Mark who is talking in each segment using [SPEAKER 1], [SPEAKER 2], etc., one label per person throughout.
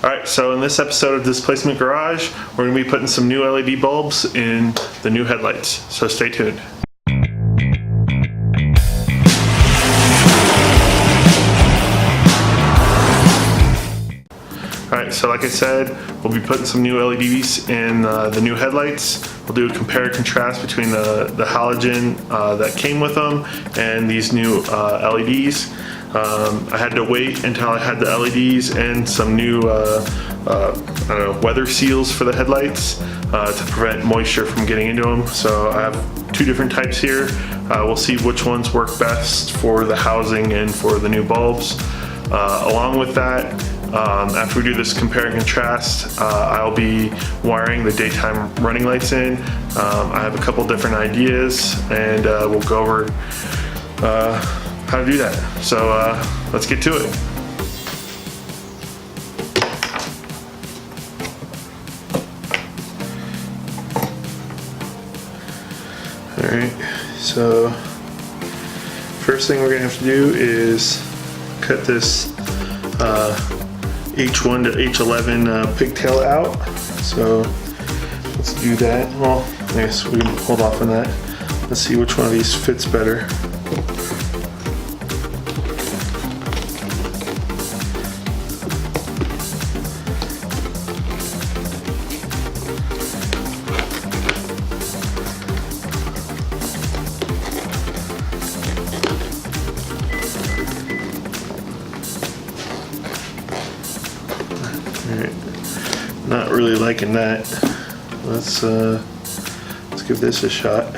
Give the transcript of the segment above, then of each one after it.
[SPEAKER 1] Alright, so in this episode of Displacement Garage, we're going to be putting some new LED bulbs in the new headlights, so stay tuned. Alright, so like I said, we'll be putting some new LEDs in the new headlights. We'll do a compare and contrast between the halogen that came with them and these new LEDs. I had to wait until I had the LEDs and some new weather seals for the headlights to prevent moisture from getting into them. So I have two different types here. We'll see which ones work best for the housing and for the new bulbs. Along with that, after we do this compare and contrast, I'll be wiring the daytime running lights in. I have a couple different ideas, and we'll go over how to do that. So let's get to it. Alright, so first thing we're going to have to do is cut this H1 to H11 pigtail out. So let's do that. Well, I guess we can hold off on that. Let's see which one of these fits better. Not really liking that. Let's give this a shot.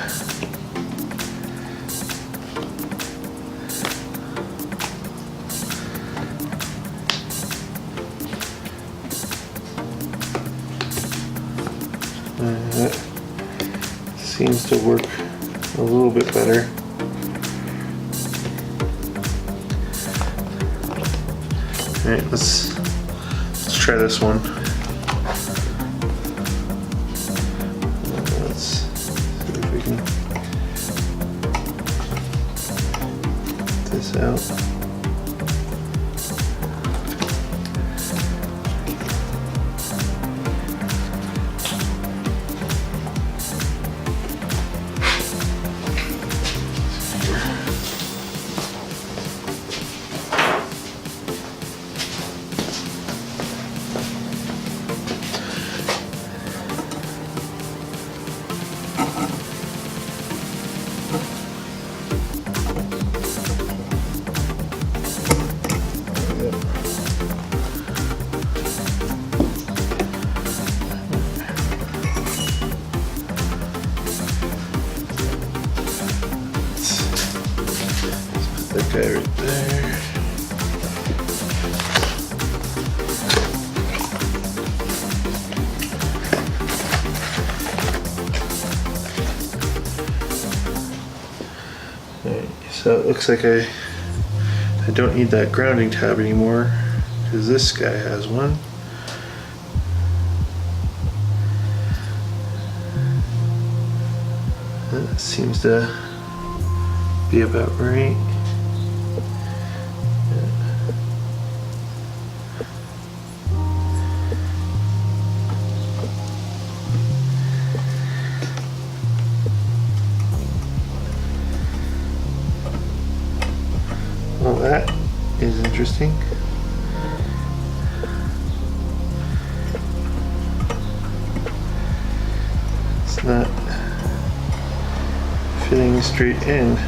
[SPEAKER 1] That seems to work a little bit better. All right, let's try this one. This out. That guy right there. Alright, so it looks like I don't need that grounding tab anymore because this guy has one. That seems to be about right. Well, that is interesting. It's not fitting straight in.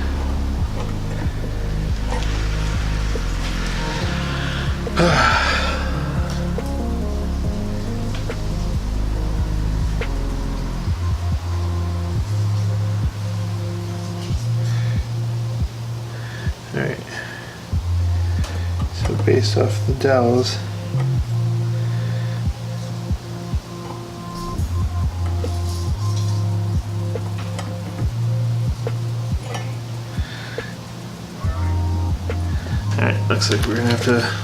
[SPEAKER 1] Alright, so based off the dowels, alright, looks like we're gonna have to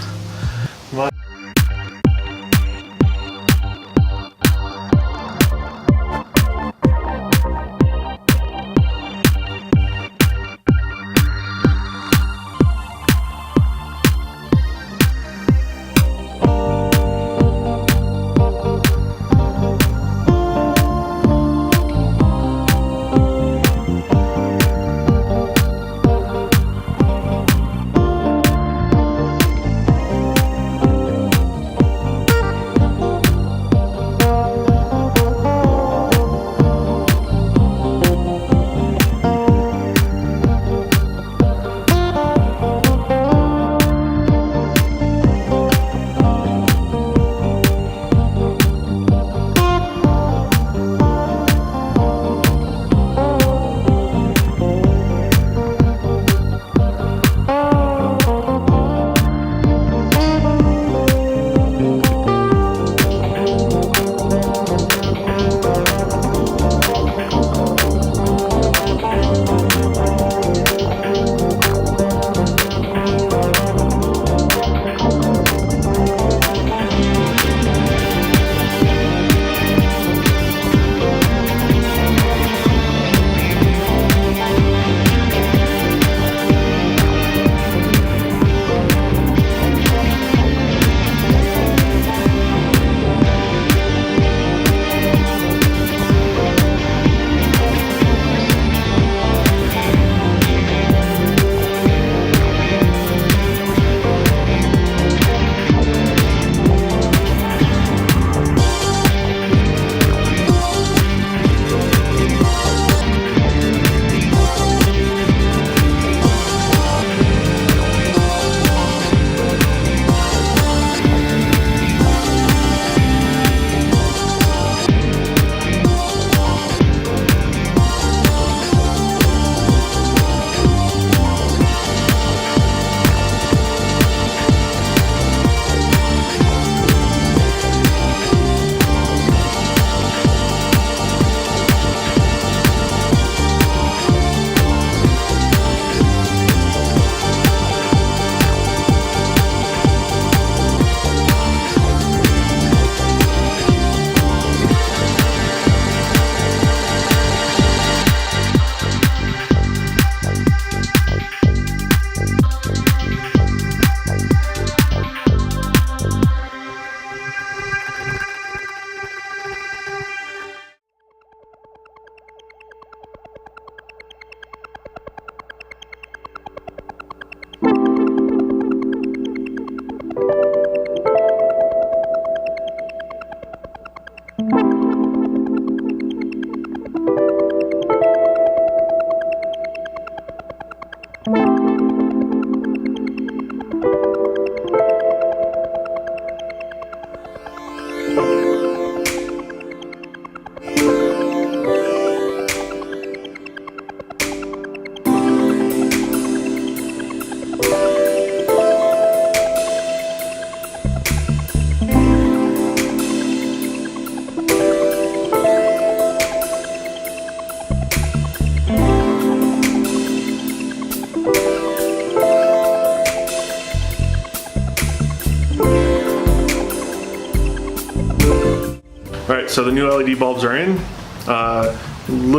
[SPEAKER 1] All right, so the new LED bulbs are in. Some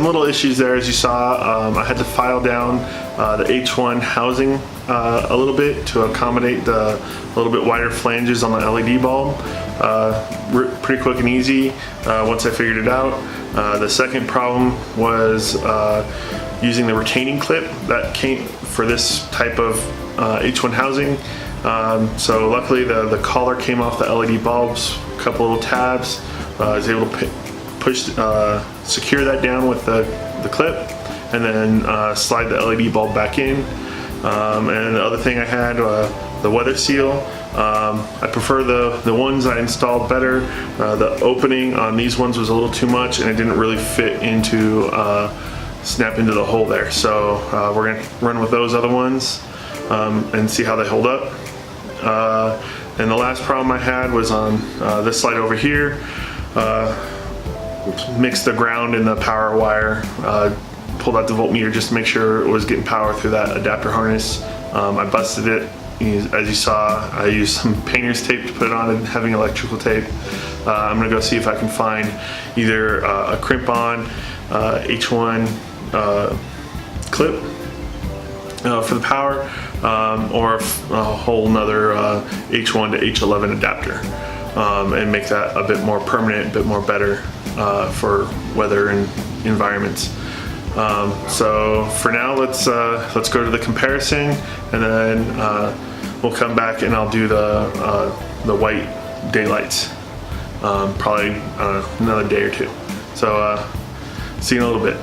[SPEAKER 1] little issues there, as you saw. I had to file down the H1 housing a little bit to accommodate the little bit wider flanges on the LED bulb. Pretty quick and easy once I figured it out. The second problem was using the retaining clip that came for this type of H1 housing. So luckily the collar came off the LED bulbs, a couple little tabs. I was able to secure that down with the clip, and then slide the LED bulb back in. And the other thing I had, the weather seal. I prefer the ones I installed better. The opening on these ones was a little too much, and it didn't really fit into, snap into the hole there. So we're gonna run with those other ones and see how they hold up. And the last problem I had was on this slide over here. Mixed the ground and the power wire, pulled out the voltmeter just to make sure it was getting power through that adapter harness. I busted it. As you saw, I used some painter's tape to put it on and having electrical tape. I'm gonna go see if I can find either a crimp-on H1 clip for the power, or a whole nother H1 to H11 adapter, and make that a bit more permanent, a bit more better for weather and environments. So for now, let's go to the comparison, and then we'll come back and I'll do the white daylights, probably another day or two. So see you in a little bit.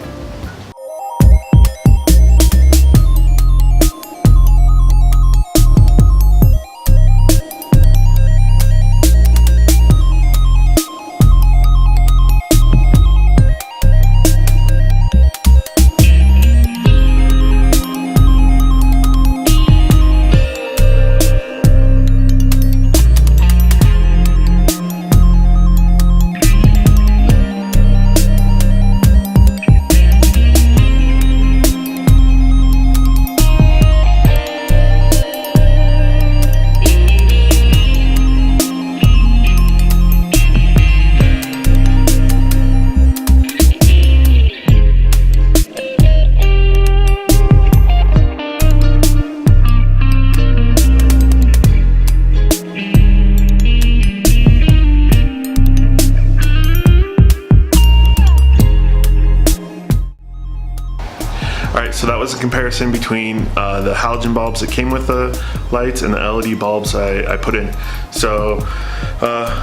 [SPEAKER 1] So that was a comparison between the halogen bulbs that came with the lights and the LED bulbs I put in. So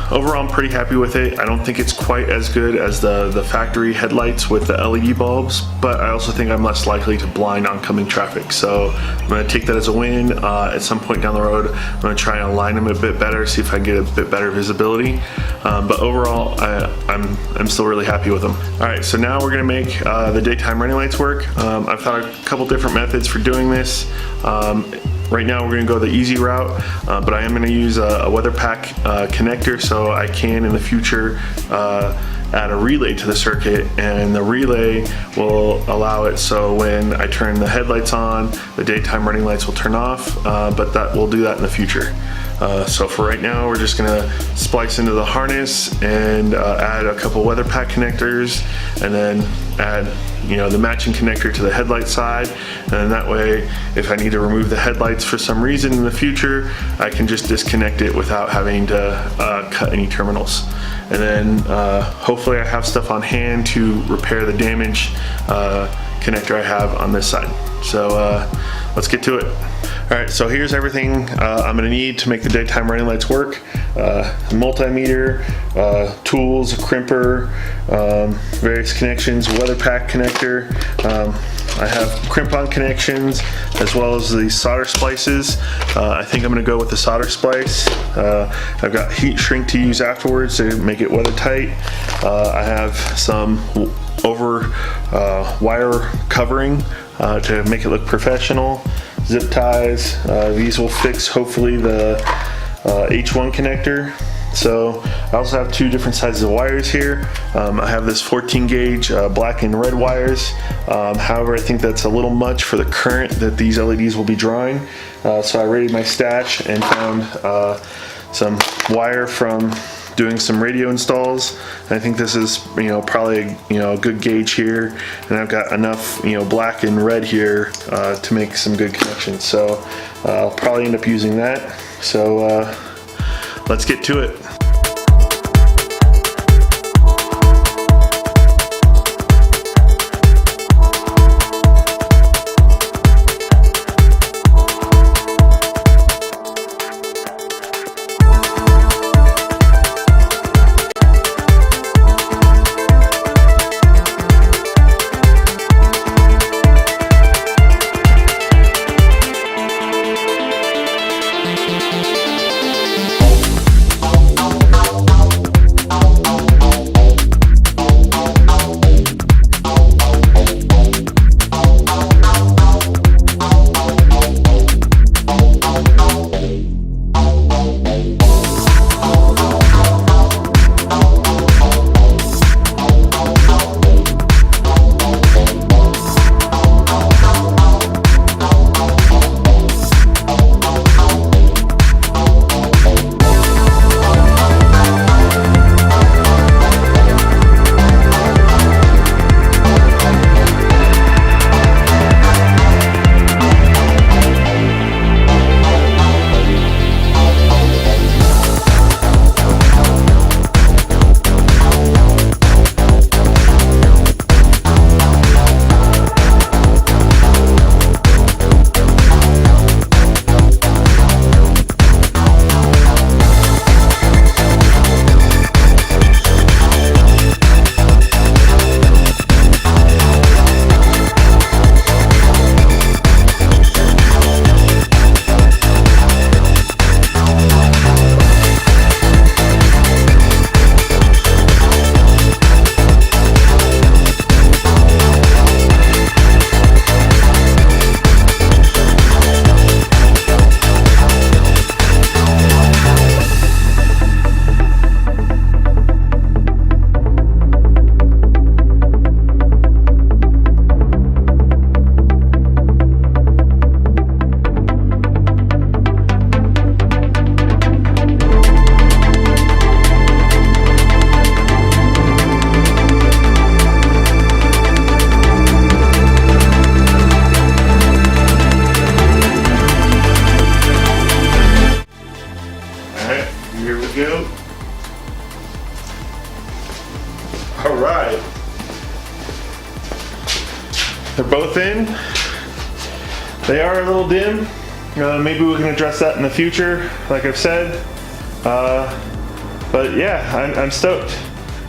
[SPEAKER 1] overall, I'm pretty happy with it. I don't think it's quite as good as the factory headlights with the LED bulbs, but I also think I'm less likely to blind oncoming traffic. So I'm gonna take that as a win. At some point down the road, I'm gonna try and align them a bit better, see if I can get a bit better visibility. But overall, I'm still really happy with them. All right, so now we're gonna make the daytime running lights work. I've thought a couple different methods for doing this. Right now we're gonna go the easy route, but I am gonna use a weather pack connector, so I can in the future add a relay to the circuit, and the relay will allow it so when I turn the headlights on, the daytime running lights will turn off, but we'll do that in the future. So for right now, we're just gonna splice into the harness and add a couple weather pack connectors, and then add the matching connector to the headlight side, and then that way, if I need to remove the headlights for some reason in the future, I can just disconnect it without having to cut any terminals. And then hopefully I have stuff on hand to repair the damaged connector I have on this side. So let's get to it. All right, so here's everything I'm gonna need to make the daytime running lights work. Multimeter, tools, a crimper, various connections, weather pack connector. I have crimp-on connections as well as the solder splices. I think I'm gonna go with the solder splice. I've got heat shrink to use afterwards to make it weather tight. I have some wire covering to make it look professional. Zip ties, these will fix hopefully the H1 connector. So I also have two different sizes of wires here. I have this 14 gauge black and red wires. However, I think that's a little much for the current that these LEDs will be drawing. So I raided my stash and found some wire from doing some radio installs. And I think this is, probably, a good gauge here. And I've got enough, black and red here to make some good connections. So I'll probably end up using that. So let's get to it. Here we go. All right. They're both in. They are a little dim. Maybe we can address that in the future, like I've said. But yeah, I'm stoked.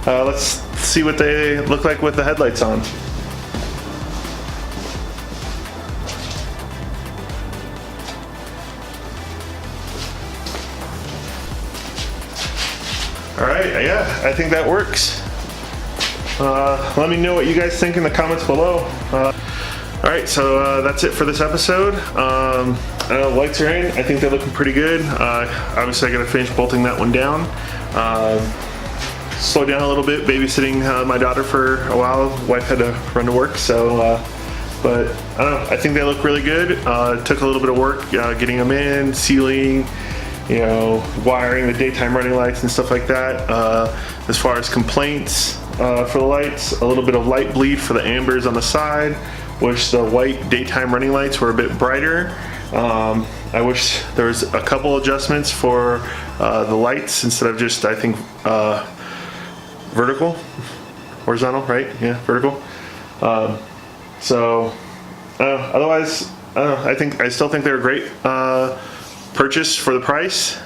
[SPEAKER 1] Let's see what they look like with the headlights on. All right, yeah, I think that works. Let me know what you guys think in the comments below. All right, so that's it for this episode. Lights are in. I think they're looking pretty good. Obviously, I gotta finish bolting that one down. Slow down a little bit, babysitting my daughter for a while. Wife had to run to work, so but I don't know. I think they look really good. It took a little bit of work getting them in, sealing, wiring the daytime running lights and stuff like that. As far as complaints for the lights, a little bit of light bleed for the ambers on the side. Wish the white daytime running lights were a bit brighter. I wish there was a couple adjustments for the lights instead of just, I think, horizontal, right? Yeah, vertical. So otherwise, I still think they're a great purchase for the price.